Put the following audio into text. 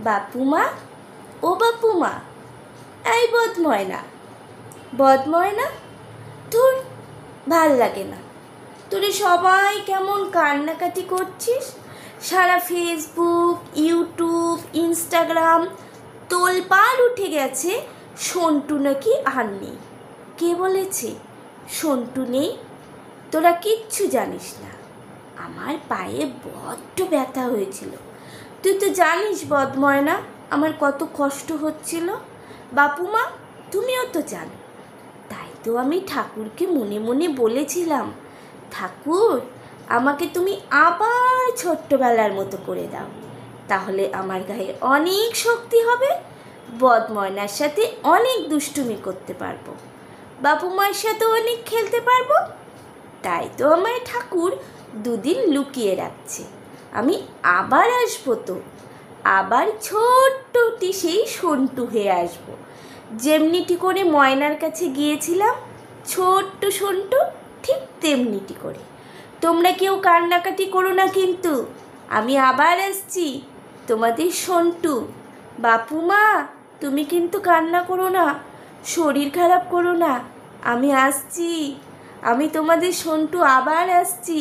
বাপুমা, ও বাপুমা, এই বদময়না, বদময়না, তোর ভাল লাগে না? তোরে সবাই কেমন কান্নাকাটি করছিস, সারা ফেসবুক, ইউটিউব, ইনস্টাগ্রাম তোলপাড় উঠে গেছে সন্টু নাকি আর নেই। কে বলেছে সন্টু নেই? তোরা কিচ্ছু জানিস না। আমার পায়ে বড্ড ব্যথা হয়েছিল, তুই তো জানিস বদময়না আমার কত কষ্ট হচ্ছিল। বাপুমা, তুমিও তো জানো। তাই তো আমি ঠাকুরকে মনে মনে বলেছিলাম, ঠাকুর আমাকে তুমি আবার ছোট্টবেলার মতো করে দাও, তাহলে আমার গায়ে অনেক শক্তি হবে, বদময়নার সাথে অনেক দুষ্টুমি করতে পারবো, বাপুমার সাথেও অনেক খেলতে পারবো। তাই তো আমায় ঠাকুর দুদিন লুকিয়ে রাখছে। আমি আবার আসবো তো, আবার ছোট্টটি সেই সন্টু হয়ে আসবো, যেমনিটি করে ময়নার কাছে গিয়েছিলাম ছোট্ট সন্টু, ঠিক তেমনিটি করে। তোমরা কেউ কান্নাকাটি করো না কিন্তু, আমি আবার আসছি তোমাদের সন্টু। বাপুমা, তুমি কিন্তু কান্না করো না, শরীর খারাপ করো না, আমি আসছি, আমি তোমাদের সন্টু আবার আসছি।